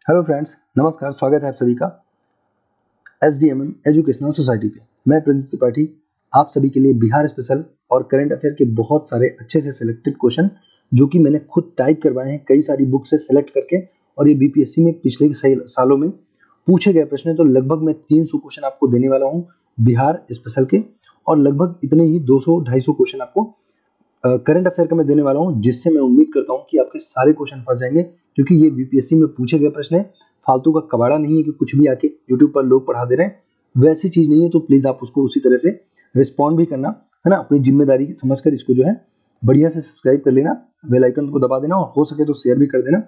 Hello friends, नमस्कार। स्वागत है आप सभी का SDMM एजुकेशनल सोसाइटी पे। मैं प्रदीप त्रिपाठी आप सभी के लिए बिहार स्पेशल और करंट अफेयर के बहुत सारे अच्छे से सिलेक्टेड क्वेश्चन जो कि मैंने खुद टाइप करवाए हैं कई सारी बुक से सेलेक्ट करके, और ये बीपीएससी में पिछले सालों में पूछे गए प्रश्न हैं। तो लगभग मैं 300 क्वेश्चन आपको देने वाला हूँ बिहार स्पेशल के, और लगभग इतने ही 200-250 क्वेश्चन आपको करंट अफेयर का मैं देने वाला हूँ, जिससे मैं उम्मीद करता हूँ कि आपके सारे क्वेश्चन फंस जाएंगे, क्योंकि ये बीपीएससी में पूछे गए प्रश्न है। फालतू का कबाड़ा नहीं है कि कुछ भी आके यूट्यूब पर लोग पढ़ा दे रहे हैं, वैसी चीज नहीं है। तो प्लीज आप उसको उसी तरह से रिस्पॉन्ड भी करना, है ना। अपनी जिम्मेदारी समझकर इसको जो है बढ़िया से सब्सक्राइब कर लेना, बेल आइकन को दबा देना, और हो सके तो शेयर भी कर देना।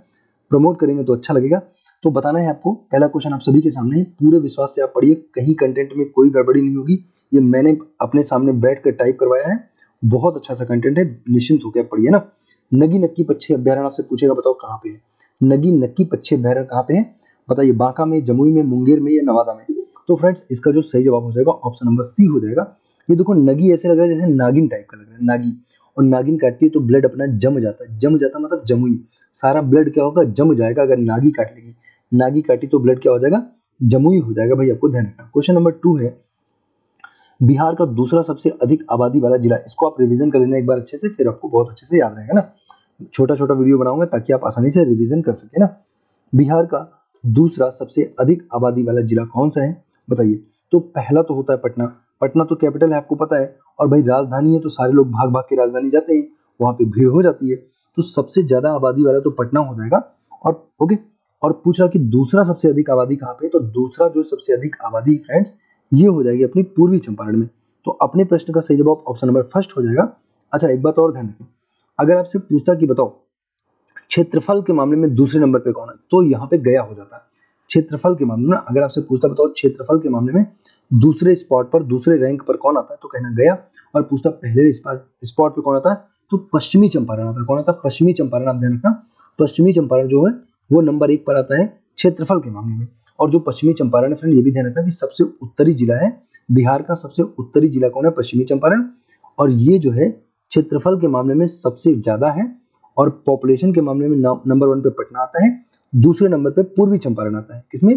प्रमोट करेंगे तो अच्छा लगेगा। तो बताना है आपको, पहला क्वेश्चन आप सभी के सामने है। पूरे विश्वास से आप पढ़िए, कहीं कंटेंट में कोई गड़बड़ी नहीं होगी। ये मैंने अपने सामने बैठ कर टाइप करवाया है, बहुत अच्छा सा कंटेंट है, निश्चिंत होकर पढ़िए ना। नगी नक्की पक्षी अभ्यारण्य आपसे पूछेगा, बताओ कहाँ पे है। नगी नक्की पक्षी अभ्यारण्य कहाँ पे है, बताइए। बांका में, जमुई में, मुंगेर में या नवादा में। तो फ्रेंड्स, इसका जो सही जवाब हो जाएगा ऑप्शन नंबर सी हो जाएगा। ये देखो, नगी ऐसे लग रहा है जैसे नागिन टाइप का लग रहा है, नागी। और नागिन काटती है तो ब्लड अपना जम जाता है, जम जाता मतलब जमुई। सारा ब्लड क्या होगा, जम जाएगा। अगर नागी काट लेगी, नागी काटी तो ब्लड क्या हो जाएगा, जमुई हो जाएगा। भाई आपको ध्यान रखना। क्वेश्चन नंबर 2 है, बिहार का दूसरा सबसे अधिक आबादी वाला जिला। इसको आप रिवीजन कर लेना एक बार अच्छे से, फिर आपको बहुत अच्छे से याद रहेगा ना। छोटा छोटा वीडियो बनाऊंगा ताकि आप आसानी से रिवीजन कर सके ना। बिहार का दूसरा सबसे अधिक आबादी वाला जिला कौन सा है, बताइए। तो पहला तो होता है पटना। पटना तो कैपिटल है, आपको पता है, और भाई राजधानी है, तो सारे लोग भाग भाग के राजधानी जाते हैं, वहां पे भीड़ हो जाती है। तो सबसे ज्यादा आबादी वाला तो पटना हो जाएगा। और ओके, और पूछ रहा कि दूसरा सबसे अधिक आबादी कहाँ पे है, तो दूसरा जो सबसे अधिक आबादी फ्रेंड्स, ये हो जाएगी अपनी पूर्वी चंपारण में। तो अपने प्रश्न का सही जवाब ऑप्शन नंबर फर्स्ट हो जाएगा। अच्छा, एक बात और ध्यान रखना, अगर आपसे पूछता कि बताओ क्षेत्रफल के मामले में दूसरे नंबर पे कौन है, तो यहाँ पे गया हो जाता है। क्षेत्रफल के मामले में अगर आपसे पूछता बताओ क्षेत्रफल के मामले में दूसरे स्पॉट पर, दूसरे रैंक पर कौन आता है, तो कहना गया। और पूछता पहले स्पॉट पे कौन आता है, तो पश्चिमी चंपारण आता है। कौन आता है, पश्चिमी चंपारण। आप ध्यान रखना, पश्चिमी चंपारण जो है वो नंबर 1 पर आता है क्षेत्रफल के मामले में। और जो पश्चिमी चंपारण है फ्रेंड, ये भी ध्यान रखना कि सबसे उत्तरी जिला है। बिहार का सबसे उत्तरी जिला कौन है, पश्चिमी चंपारण। और ये जो है क्षेत्रफल के मामले में सबसे ज्यादा है, और पॉपुलेशन के मामले में नंबर 1 पे पटना आता है, दूसरे नंबर पे पूर्वी चंपारण आता है। किसमें,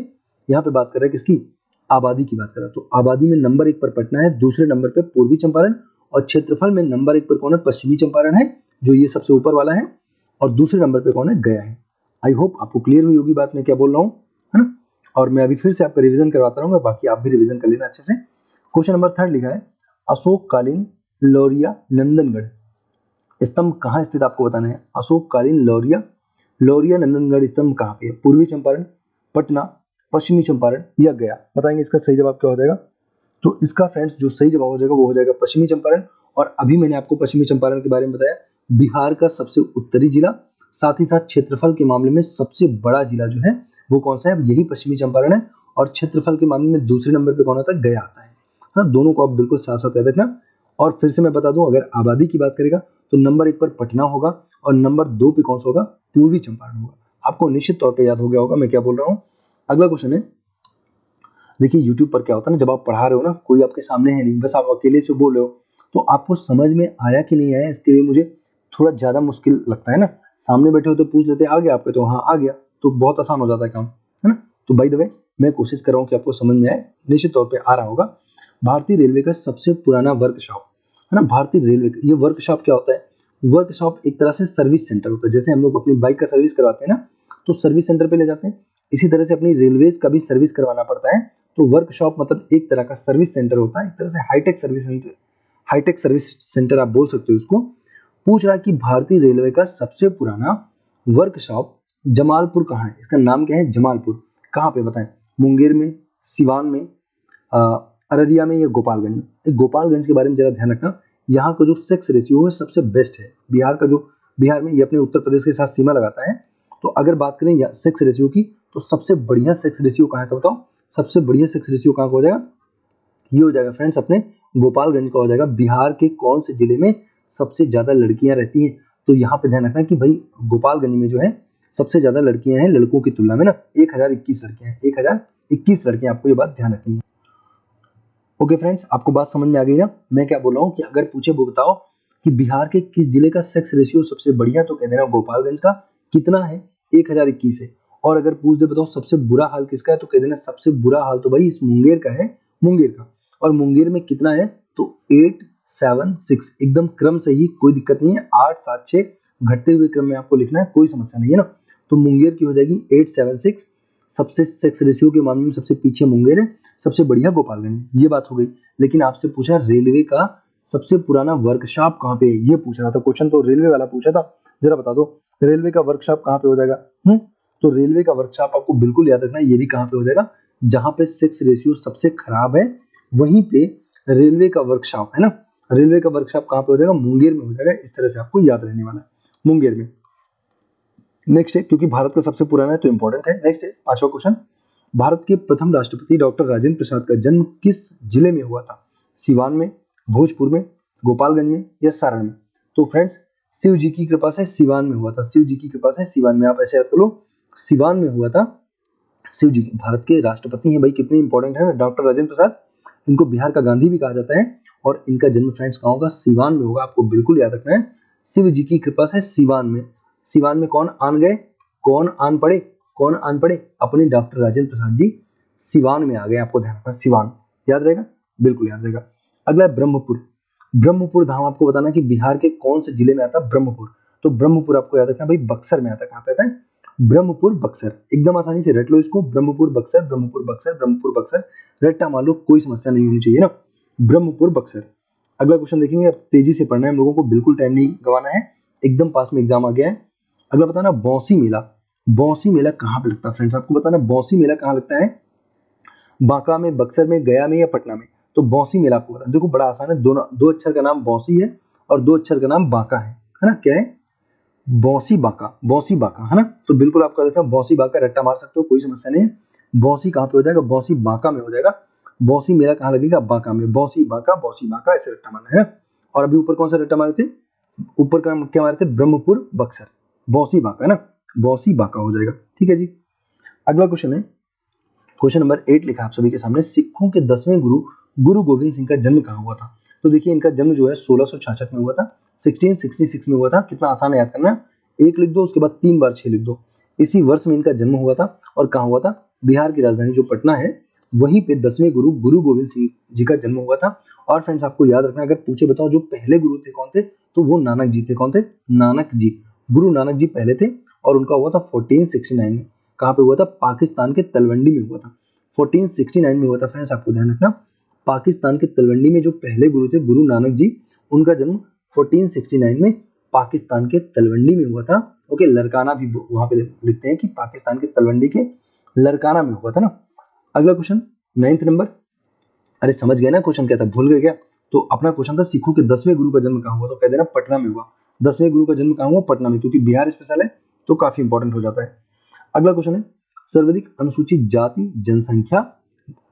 यहाँ पे बात कर रहे हैं किसकी, आबादी की बात कर रहा है। तो आबादी में नंबर 1 पर पटना है, दूसरे नंबर पे पूर्वी चंपारण, और क्षेत्रफल में नंबर 1 पर कौन है, पश्चिमी चंपारण है, जो ये सबसे ऊपर वाला है, और दूसरे नंबर पे कौन है, गया है। आई होप आपको क्लियर हुई होगी बात मैं क्या बोल रहा हूँ, है ना। और मैं अभी फिर से आपका रिवीजन करवाता रहूंगा, बाकी आप भी रिवीजन कर लेना अच्छे से। क्वेश्चन नंबर 3 लिखा है, अशोक कालीन लौरिया नंदनगढ़ स्तंभ कहाँ स्थित, आपको बताना है। अशोक कालीन लौरिया लौरिया नंदनगढ़ स्तंभ कहाँ पे है, पूर्वी चंपारण, पटना, पश्चिमी चंपारण या गया। बताएंगे इसका सही जवाब क्या हो जाएगा। तो इसका फ्रेंड्स जो सही जवाब हो जाएगा वो हो जाएगा पश्चिमी चंपारण। और अभी मैंने आपको पश्चिमी चंपारण के बारे में बताया, बिहार का सबसे उत्तरी जिला, साथ ही साथ क्षेत्रफल के मामले में सबसे बड़ा जिला जो है वो कौन सा है, यही पश्चिमी चंपारण है। और क्षेत्रफल के मामले में दूसरे नंबर पे कौन आता है, गया आता है। हाँ, दोनों को आप बिल्कुल साथ साथ याद रखना। और फिर से मैं बता दूं, अगर आबादी की बात करेगा तो नंबर 1 पर पटना होगा, और नंबर 2 पे कौन सा होगा, पूर्वी चंपारण होगा। आपको निश्चित तौर पे याद हो गया होगा मैं क्या बोल रहा हूँ। अगला क्वेश्चन है, देखिए यूट्यूब पर क्या होता है ना, जब आप पढ़ा रहे हो ना, कोई आपके सामने है नहीं, बस आप अकेले से बोल रहे हो, तो आपको समझ में आया कि नहीं आया, इसके लिए मुझे थोड़ा ज्यादा मुश्किल लगता है ना। सामने बैठे हो तो पूछ लेते आ गया आपके, तो हाँ आ गया, तो बहुत आसान हो जाता है काम, है ना। तो बाय द वे, मैं कोशिश कर रहा हूँ कि आपको समझ में आए, निश्चित तौर पर आ रहा होगा। भारतीय रेलवे का सबसे पुराना वर्कशॉप, है ना। भारतीय रेलवे का ये वर्कशॉप क्या होता है, वर्कशॉप एक तरह से सर्विस सेंटर होता है। जैसे हम लोग अपनी बाइक का सर्विस करवाते हैं ना, तो सर्विस सेंटर पे ले जाते हैं, इसी तरह से अपनी रेलवेज का भी सर्विस करवाना पड़ता है। तो वर्कशॉप मतलब एक तरह का सर्विस सेंटर होता है, एक तरह से hi tech service centre, hi tech service centre आप बोल सकते हो इसको। पूछ रहा है कि भारतीय रेलवे का सबसे पुराना वर्कशॉप जमालपुर कहाँ है, इसका नाम क्या है, जमालपुर। कहाँ पे बताएं, मुंगेर में, सिवान में, अररिया में या गोपालगंज में। गोपालगंज के बारे में जरा ध्यान रखना, यहाँ का जो सेक्स रेशियो है सबसे बेस्ट है। बिहार का जो, बिहार में ये अपने उत्तर प्रदेश के साथ सीमा लगाता है। तो अगर बात करें सेक्स रेशियो की, तो सबसे बढ़िया सेक्स रेशियो कहाँ का बताओ, सबसे बढ़िया सेक्स रेशियो कहाँ का हो जाएगा, ये हो जाएगा फ्रेंड्स अपने गोपालगंज का हो जाएगा। बिहार के कौन से जिले में सबसे ज्यादा लड़कियां रहती हैं, तो यहाँ पे ध्यान रखना कि भाई गोपालगंज में जो है सबसे ज्यादा लड़कियां हैं लड़कों की तुलना में ना, 1021 लड़कियां हैं, 1021 लड़कियां, आपको ये बात ध्यान रखनी है। ओके फ्रेंड्स, आपको बात समझ में आ गई ना, मैं क्या बोल रहा हूँ कि अगर पूछे वो बताओ कि बिहार के किस जिले का सेक्स रेशियो सबसे बढ़िया, तो कह देना गोपालगंज का। कितना है, 1021 है। और अगर पूछ दे बताओ सबसे बुरा हाल किसका है, तो कह देना सबसे बुरा हाल तो भाई इस मुंगेर का है, मुंगेर का। और मुंगेर में कितना है, तो 876, एकदम क्रम से ही, कोई दिक्कत नहीं है, 876 घटते हुए क्रम में आपको लिखना है, कोई समस्या नहीं है ना। तो मुंगेर की हो जाएगी 876। सबसे सेक्स रेशियो के मामले में सबसे पीछे मुंगेर है, सबसे बढ़िया गोपालगंज, ये बात हो गई। लेकिन आपसे पूछा रेलवे का सबसे पुराना वर्कशॉप कहाँ पे है, ये पूछ रहा था क्वेश्चन, तो रेलवे वाला पूछा था, जरा बता दो रेलवे का वर्कशॉप कहाँ पे हो जाएगा। तो रेलवे का वर्कशॉप आपको बिल्कुल याद रखना है, ये भी कहाँ पे हो जाएगा, जहाँ पे सेक्स रेशियो सबसे खराब है वहीं पे रेलवे का वर्कशॉप है ना। रेलवे का वर्कशॉप कहाँ पे हो जाएगा, मुंगेर में हो जाएगा। इस तरह से आपको याद रहने वाला है, मुंगेर में। नेक्स्ट है, क्योंकि भारत का सबसे पुराना है तो इंपॉर्टेंट है। नेक्स्ट है 5वां क्वेश्चन, भारत के प्रथम राष्ट्रपति डॉक्टर राजेंद्र प्रसाद का जन्म किस जिले में हुआ था, सिवान में, भोजपुर में, गोपालगंज में या सारण में। तो फ्रेंड्स शिव जी की कृपा से सिवान में हुआ था, शिव जी की कृपा से सिवान में, आप ऐसे याद कर लो, सिवान में हुआ था। शिव जी भारत के राष्ट्रपति हैं भाई, कितने इंपॉर्टेंट है ना डॉक्टर राजेंद्र प्रसाद, इनको बिहार का गांधी भी कहा जाता है। और इनका जन्म फ्रेंड्स कहाँ होगा, सिवान में होगा, आपको बिल्कुल याद रखना है। शिव जी की कृपा से सिवान में, सिवान में कौन आन गए, कौन आन पड़े, कौन आन पड़े, अपने डॉक्टर राजेंद्र प्रसाद जी सिवान में आ गए, आपको ध्यान रखना, सिवान याद रहेगा, बिल्कुल याद रहेगा। अगला है ब्रह्मपुर। ब्रह्मपुर धाम आपको बताना कि बिहार के कौन से जिले में आता है ब्रह्मपुर। तो ब्रह्मपुर आपको याद रखना भाई बक्सर में आता है, कहाँ पे आता है, ब्रह्मपुर बक्सर, एकदम आसानी से रट लो इसको, ब्रह्मपुर बक्सर, ब्रह्मपुर बक्सर, ब्रह्मपुर बक्सर, रट्टा मान लो, कोई समस्या नहीं होनी चाहिए ना, ब्रह्मपुर बक्सर। अगला क्वेश्चन देखेंगे, अब तेजी से पढ़ना है हम लोगों को, बिल्कुल टाइम नहीं गंवाना है, एकदम पास में एग्जाम आ गया है। अगला बताना बौंसी मेला, बौंसी मेला कहाँ पे लगता है फ्रेंड्स, आपको बताना बौंसी मेला कहाँ लगता है, बांका में, बक्सर में, गया में या पटना में। तो बौंसी मेला आपको बताना, देखो बड़ा आसान है, दोनों, दो अक्षर का नाम बौंसी है और दो अक्षर का नाम बांका है ना, क्या है, बौंसी बांका, बौंसी बांका है ना। तो बिल्कुल आपका देखना बौंसी बांका, रट्टा मार सकते हो, कोई समस्या नहीं है। बौंसी कहाँ पे हो जाएगा, बौंसी बांका में हो जाएगा। बौंसी मेला कहाँ लगेगा, बांका में, बौंसी बांका, ऐसे रट्टा मारना है ना। और अभी ऊपर कौन सा रट्टा मारे थे, ऊपर का क्या मारे थे, ब्रह्मपुर बक्सर, बौंसी बांका है ना, बौंसी बांका हो जाएगा, ठीक है जी। अगला क्वेश्चन है, क्वेश्चन नंबर 8 लिखा आप सभी के सामने, सिखों के 10वें गुरु गुरु गोविंद सिंह का जन्म कहाँ हुआ था। तो देखिए इनका जन्म जो है 1666 में हुआ था, 1666 में हुआ था। कितना आसान है याद करना, एक लिख दो, उसके बाद 3 बार 6 लिख दो। इसी वर्ष में इनका जन्म हुआ था, और कहाँ हुआ था, बिहार की राजधानी जो पटना है वहीं पे 10वें गुरु गुरु गोविंद सिंह जी का जन्म हुआ था। और फ्रेंड्स आपको याद रखना, अगर पूछे बताओ जो पहले गुरु थे कौन थे, तो वो नानक जी थे। कौन थे, नानक जी, गुरु नानक जी पहले थे, और उनका हुआ था 1469 में। कहाँ पे हुआ था, पाकिस्तान के तलवंडी में हुआ था, 1469 में हुआ था फ्रेंड्स, आपको ध्यान रखना। पाकिस्तान के तलवंडी में जो पहले गुरु थे गुरु नानक जी, उनका जन्म 1469 में पाकिस्तान के तलवंडी में हुआ था। ओके, लरकाना भी वहां पे लिखते हैं कि पाकिस्तान के तलवंडी के लरकाना में हुआ था ना। अगला क्वेश्चन 9th नंबर, अरे समझ गए ना क्वेश्चन क्या था, भूल गए क्या। तो अपना क्वेश्चन था सिखों के 10वें गुरु का जन्म कहाँ हुआ, तो कह देना पटना में हुआ। 10वें गुरु का जन्म कहाँ हुआ, पटना में, क्योंकि बिहार स्पेशल है तो काफी इंपॉर्टेंट हो जाता है। अगला क्वेश्चन है, सर्वाधिक अनुसूचित जाति जनसंख्या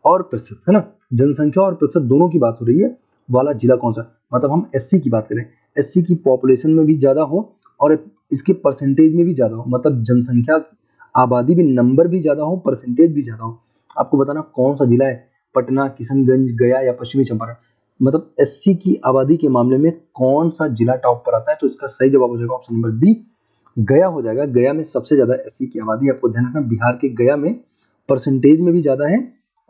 और प्रतिशत, है ना, जनसंख्या और प्रतिशत दोनों की बात हो रही है, वाला जिला कौन सा, मतलब हम एससी की बात करें, एससी की पॉपुलेशन में भी ज्यादा हो और इसके परसेंटेज में भी ज्यादा हो, मतलब जनसंख्या आबादी भी, नंबर भी ज्यादा हो, परसेंटेज भी ज्यादा हो। आपको बताना कौन सा जिला है, पटना, किशनगंज, गया या पश्चिमी चंपारण, मतलब एससी की आबादी के मामले में कौन सा जिला टॉप पर आता है। तो इसका सही जवाब हो जाएगा ऑप्शन नंबर बी, गया हो जाएगा। गया में सबसे ज्यादा एससी की आबादी, आपको ध्यान रखना, बिहार के गया में परसेंटेज में भी ज्यादा है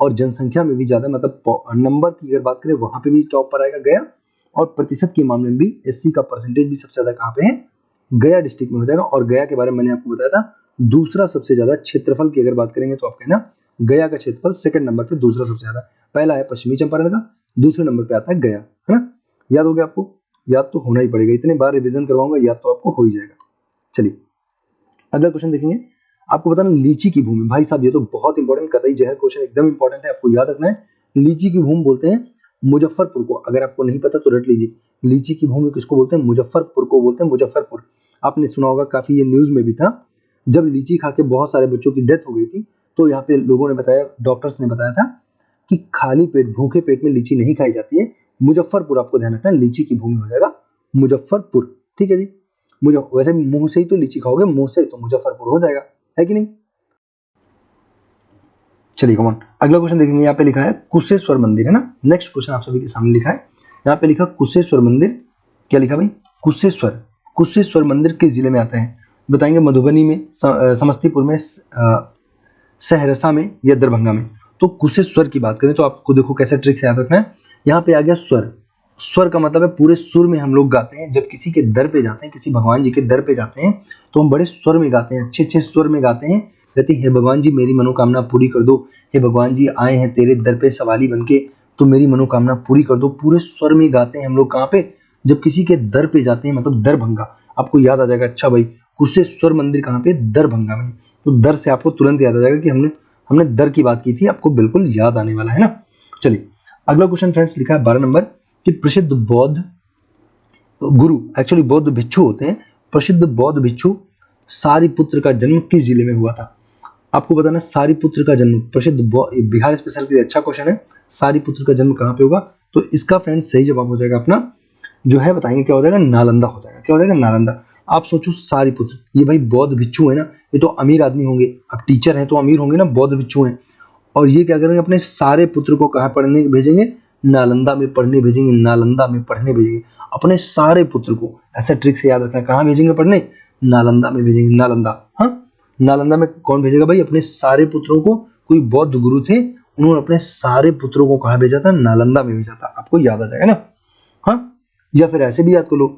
और जनसंख्या में भी ज्यादा, मतलब नंबर की अगर बात करें वहां पे भी टॉप पर आएगा गया, और प्रतिशत के मामले में भी एससी का परसेंटेज भी सबसे ज्यादा कहाँ पे है, गया डिस्ट्रिक्ट में हो जाएगा। और गया के बारे में मैंने आपको बताया था, दूसरा सबसे ज्यादा क्षेत्रफल की अगर बात करेंगे तो आप कहना गया का क्षेत्रफल सेकंड नंबर पे, दूसरा सबसे ज्यादा, पहला है पश्चिमी चंपारण का, दूसरे नंबर पे आता है गया, है ना। याद हो गया आपको, याद तो होना ही पड़ेगा, इतने बार रिवीजन करवाऊंगा, याद तो आपको हो ही जाएगा। चलिए अगला क्वेश्चन देखेंगे, आपको बताना लीची की भूमि, भाई साहब ये तो बहुत इंपॉर्टेंट, कतई जहर क्वेश्चन, एकदम इंपॉर्टेंट है, आपको याद रखना है। लीची की भूमि बोलते हैं मुजफ्फरपुर को, अगर आपको नहीं पता तो रट लीजिए, लीची की भूमि किसको बोलते हैं, मुजफ्फरपुर को बोलते हैं, मुजफ्फरपुर। आपने सुना होगा, काफी ये न्यूज में भी था, जब लीची खा के बहुत सारे बच्चों की डेथ हो गई थी, तो यहाँ पे लोगों ने बताया, डॉक्टर्स ने बताया था कि खाली पेट, भूखे पेट में लीची नहीं खाई जाती है। मुजफ्फरपुर आपको ध्यान रखना है, लीची की भूमि हो जाएगा मुजफ्फरपुर, ठीक है जी। मुझे वैसे मुंह से ही तो लीची खाओगे, मुंह से तो मुजफ्फरपुर हो जाएगा, है कि नहीं। चलिए कमॉन, अगला क्वेश्चन देखेंगे, यहाँ पे लिखा है कुशेश्वर मंदिर, है ना। नेक्स्ट क्वेश्चन आप सभी के सामने लिखा है, यहाँ पे लिखा कुशेश्वर मंदिर, क्या लिखा भाई, कुशेश्वर, कुशेश्वर मंदिर किस जिले में आता है। बताएंगे मधुबनी में, समस्तीपुर में, सहरसा में या दरभंगा में। तो कुशेश्वर की बात करें तो आपको देखो कैसे ट्रिक से याद रखना है। यहाँ पे आ गया स्वर। स्वर का मतलब है पूरे सुर में हम लोग गाते हैं। जब किसी के दर पे जाते हैं, किसी भगवान जी के दर पे जाते हैं, तो हम बड़े स्वर में गाते हैं, अच्छे अच्छे स्वर में गाते हैं। कहते हैं हे भगवान जी मेरी मनोकामना पूरी कर दो, हे भगवान जी आए हैं तेरे दर पे सवाली बनके, तो मेरी मनोकामना पूरी कर दो। पूरे स्वर में गाते हैं हम लोग। कहाँ पे? जब किसी के दर पे जाते हैं, मतलब दरभंगा। आपको याद आ जाएगा, अच्छा भाई कुशेश्वर मंदिर कहाँ पे? दरभंगा में। तो दर से आपको तुरंत याद आ जाएगा कि हमने दर की बात की थी, आपको बिल्कुल याद आने वाला है ना। चलिए अगला क्वेश्चन फ्रेंड्स लिखा है 12 नंबर कि प्रसिद्ध बौद्ध गुरु, एक्चुअली बौद्ध भिक्षु होते हैं, प्रसिद्ध बौद्ध भिक्षु सारिपुत्र का जन्म किस जिले में हुआ था? आपको बताना सारिपुत्र का जन्म, प्रसिद्ध बिहार स्पेशल के लिए अच्छा क्वेश्चन है। सारिपुत्र का जन्म कहाँ पे होगा? तो इसका फ्रेंड्स सही जवाब हो जाएगा अपना जो है, बताएंगे क्या हो जाएगा, नालंदा हो जाएगा। क्या हो जाएगा? नालंदा। आप सोचो सारिपुत्र, ये भाई बौद्ध भिक्षु है ना, ये तो अमीर आदमी होंगे। अब टीचर हैं तो अमीर होंगे ना, बौद्ध भिक्षु हैं। और ये क्या करेंगे, अपने सारे पुत्र को कहाँ पढ़ने भेजेंगे? नालंदा में पढ़ने भेजेंगे, नालंदा में पढ़ने भेजेंगे अपने सारे पुत्र को। ऐसा ट्रिक से याद रखना, कहाँ भेजेंगे पढ़ने? नालंदा में भेजेंगे, नालंदा। हाँ, नालंदा में कौन भेजेगा भाई? अपने सारे पुत्रों को। कोई बौद्ध गुरु थे, उन्होंने अपने सारे पुत्रों को कहाँ भेजा था? नालंदा में भेजा था। आपको याद आ जाएगा ना। हाँ, या फिर ऐसे भी याद कर लो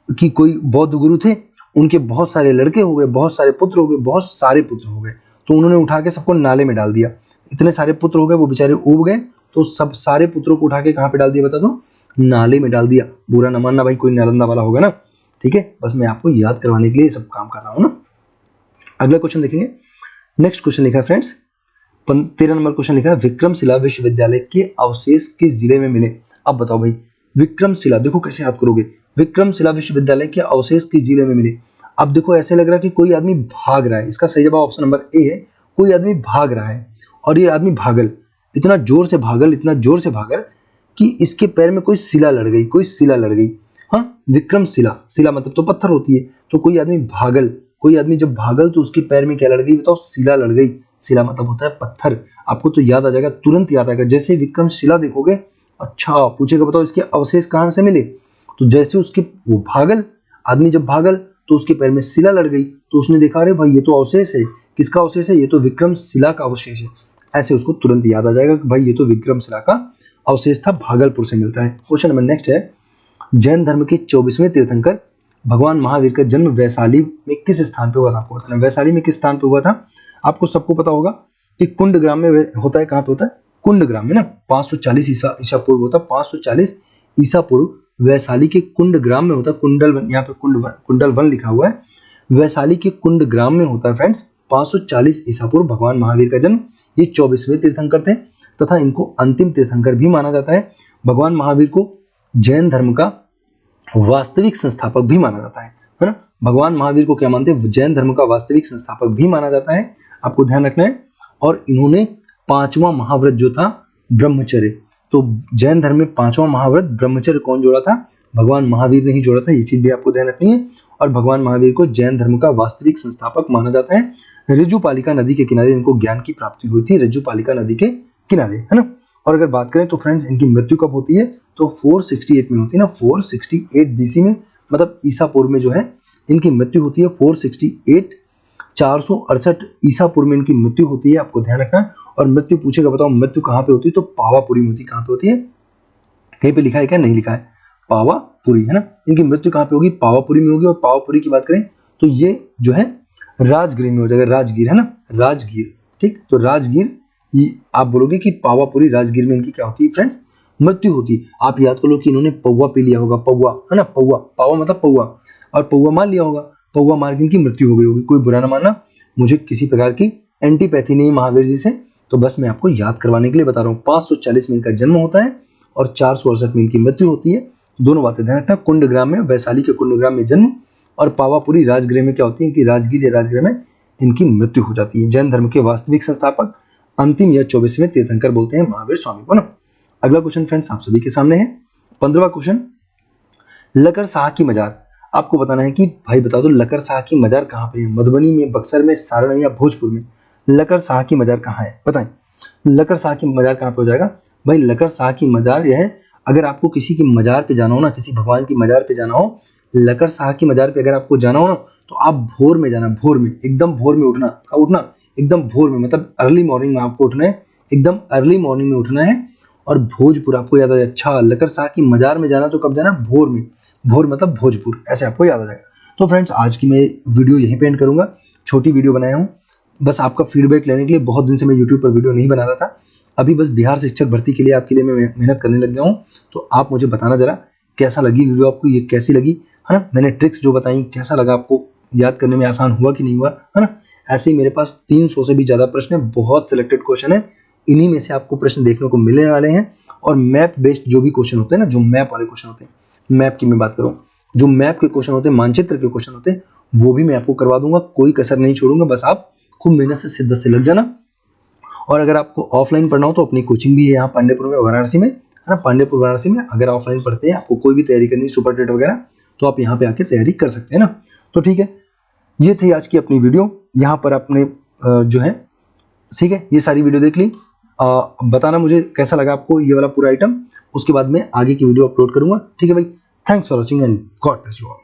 कि कोई बौद्ध गुरु थे, उनके बहुत सारे लड़के हो गए, बहुत सारे पुत्र हो गए, बहुत सारे पुत्र हो गए, तो उन्होंने उठा के सबको नाले में डाल दिया। इतने सारे पुत्र हो गए, वो बेचारे उब गए, तो सब सारे पुत्रों को उठा के कहाँ पे डाल दिया बता दो? नाले में डाल दिया। बुरा न मानना भाई, कोई नालंदा वाला होगा ना, ठीक है। बस मैं आपको याद करवाने के लिए सब काम कर रहा हूँ ना। अगला क्वेश्चन देखेंगे। नेक्स्ट क्वेश्चन लिखा है फ्रेंड्स 13 नंबर क्वेश्चन लिखा है विक्रमशिला विश्वविद्यालय के अवशेष किस जिले में मिले? अब बताओ भाई, विक्रमशिला, देखो कैसे याद करोगे, विक्रमशिला विश्वविद्यालय के अवशेष किस जिले में मिले? अब देखो ऐसे लग रहा है कि कोई आदमी भाग रहा है। इसका सही जवाब ऑप्शन नंबर ए है, कोई आदमी भाग रहा है। और ये आदमी भागल, इतना जोर से भागल, इतना जोर से भागल कि इसके पैर में कोई शिला लड़ गई, कोई शिला लड़ गई। हाँ, विक्रमशिला, शिला मतलब तो पत्थर होती है। तो कोई आदमी भागल, कोई आदमी जब भागल तो उसके पैर में क्या लड़ गई बताओ? शिला लड़ गई। शिला मतलब होता है पत्थर। आपको तो याद आ जाएगा, तुरंत याद आएगा। जैसे विक्रमशिला देखोगे, अच्छा पूछेगा बताओ इसके अवशेष कहाँ से मिले? तो जैसे उसके वो भागल, आदमी जब भागल तो उसके पैर में शिला लड़ गई, तो उसने देखा अरे भाई ये तो अवशेष है। किसका अवशेष है? ये तो विक्रमशिला का अवशेष है। ऐसे उसको तुरंत याद आ जाएगा कि भाई ये तो विक्रमशिला का अवशेष था, भागलपुर से मिलता है। क्वेश्चन नंबर नेक्स्ट है, जैन धर्म के 24वें तीर्थंकर भगवान महावीर का जन्म वैशाली में किस स्थान पे हुआ था? आपको बताना है वैशाली में किस स्थान पे हुआ था। आपको सबको पता होगा कि कुंड ग्राम में होता है। कहाँ पे होता है? कुंड ग्राम में ना। 540 ईसा पूर्व होता है, 540 ईसा पूर्व वैशाली के कुंड ग्राम में होता है। कुंडल वन, यहाँ पे कुंडल वन लिखा हुआ है, वैशाली के कुंड ग्राम में होता है फ्रेंड्स। 540 ईसा पूर्व भगवान महावीर का जन्म। ये 24वें तीर्थंकर थे तथा इनको अंतिम तीर्थंकर भी माना जाता है। भगवान महावीर को जैन धर्म का वास्तविक संस्थापक भी माना जाता है ना। भगवान महावीर को क्या मानते हैं? जैन धर्म का वास्तविक संस्थापक भी माना जाता है, आपको ध्यान रखना है। और इन्होंने 5वां महाव्रत जो था ब्रह्मचर्य, तो जैन धर्म में 5वां महाव्रत ब्रह्मचर्य कौन जोड़ा था? भगवान महावीर ने ही जोड़ा था। ये चीज भी आपको ध्यान रखनी है। और भगवान महावीर को जैन धर्म का वास्तविक संस्थापक माना जाता है। रज्जुपालिका नदी के किनारे इनको ज्ञान की प्राप्ति हुई थी, रज्जुपालिका नदी के किनारे, है ना। और अगर बात करें तो फ्रेंड्स इनकी मृत्यु कब होती है? तो 468 में होती है ना, 468 बीसी में, मतलब ईसा पूर्व में जो है इनकी मृत्यु होती है। 468, 468 ईसा पूर्व में इनकी मृत्यु होती है, आपको ध्यान रखना है। और मृत्यु पूछेगा बताओ मृत्यु कहाँ पे होती है? तो पावापुरी में होती है। कहाँ पे होती है? कहीं पे लिखा है क्या? नहीं लिखा है, पावापुरी, है ना। इनकी मृत्यु कहाँ पे होगी? पावापुरी में होगी। और पावापुरी की बात करें तो ये जो है राजगीर में हो जाएगा, राजगीर, है ना, राजगीर, ठीक। तो राजगीर, ये आप बोलोगे कि पावापुरी राजगीर में इनकी क्या होती है फ्रेंड्स? मृत्यु होती है। आप याद कर लो कि इन्होंने पौवा पी लिया होगा, पौवा, है ना, पौवा, पावा मतलब पौवा, और पौवा मार लिया होगा, पौवा मार के इनकी मृत्यु हो गई होगी। कोई बुरा ना मानना, मुझे किसी प्रकार की एंटीपैथी नहीं महावीर जी से, तो बस मैं आपको याद करवाने के लिए बता रहा हूँ। 540 में इनका जन्म होता है और 468 में इनकी मृत्यु होती है। दोनों बातें ध्यान रखना, कुंड ग्राम में, वैशाली के कुंड ग्राम में जन्म, और पावापुरी राजगृह में क्या होती है? इनकी राजगीर या राजगृह में इनकी मृत्यु हो जाती है। जैन धर्म के वास्तविक संस्थापक, अंतिम या 24वें तीर्थंकर बोलते हैं महावीर स्वामी को ना। अगला क्वेश्चन फ्रेंड्स आप सभी के सामने है, 15वां क्वेश्चन, लकर शाह की मजार। आपको बताना है कि भाई बता दो लकर शाह की मजार कहाँ पे है? मधुबनी में, बक्सर में, सारण या भोजपुर में? लकर शाह की मजार कहाँ है बताएं? लकर शाह की मजार कहाँ पे हो जाएगा भाई? लकर शाह की मजार यह है, अगर आपको किसी की मजार पे जाना हो ना, किसी भगवान की मजार पे जाना हो, लकड़साह की मजार पे अगर आपको जाना हो ना तो आप भोर में जाना, भोर में, एकदम भोर में उठना। कब उठना? एकदम भोर में, मतलब अर्ली मॉर्निंग में आपको उठना है, एकदम अर्ली मॉर्निंग में उठना है। और भोजपुर आपको याद आ जाए। अच्छा, लकड़साह की मजार में जाना तो कब जाना? भोर में। भोर मतलब भोजपुर, ऐसे आपको याद आ जाएगा। तो फ्रेंड्स, आज की मैं वीडियो यहीं पे एंड करूंगा। छोटी वीडियो बनाया हूँ बस आपका फीडबैक लेने के लिए। बहुत दिन से मैं यूट्यूब पर वीडियो नहीं बना रहा था, अभी बस बिहार शिक्षक भर्ती के लिए आपके लिए मैं मेहनत करने लग गया हूँ। तो आप मुझे बताना जरा कैसा लगी वीडियो, आपको ये कैसी लगी, है ना। मैंने ट्रिक्स जो बताई कैसा लगा आपको, याद करने में आसान हुआ कि नहीं हुआ, है ना। ऐसे ही मेरे पास 300 से भी ज़्यादा प्रश्न है, बहुत सिलेक्टेड क्वेश्चन है, इन्हीं में से आपको प्रश्न देखने को मिलने वाले हैं। और मैप बेस्ड जो भी क्वेश्चन होते हैं ना, जो मैप वाले क्वेश्चन होते हैं, मैप की मैं बात करूँ, जो मैप के क्वेश्चन होते हैं, मानचित्र के क्वेश्चन होते हैं, वो भी मैं आपको करवा दूंगा, कोई कसर नहीं छोड़ूंगा। बस आप खूब मेहनत से सिद्ध से लग जाना। और अगर आपको ऑफलाइन पढ़ना हो तो अपनी कोचिंग भी है यहाँ पांडेपुर में, वाराणसी में, है ना। पांडेपुर वाराणसी में अगर ऑफलाइन पढ़ते हैं, आपको कोई भी तैयारी करनी है, सुपर टेट वगैरह, तो आप यहाँ पे आके तैयारी कर सकते हैं ना। तो ठीक है, ये थी आज की अपनी वीडियो। यहाँ पर आपने जो है, ठीक है, ये सारी वीडियो देख ली। बताना मुझे कैसा लगा आपको ये वाला पूरा आइटम, उसके बाद मैं आगे की वीडियो अपलोड करूंगा। ठीक है भाई, thanks for watching and God bless you all.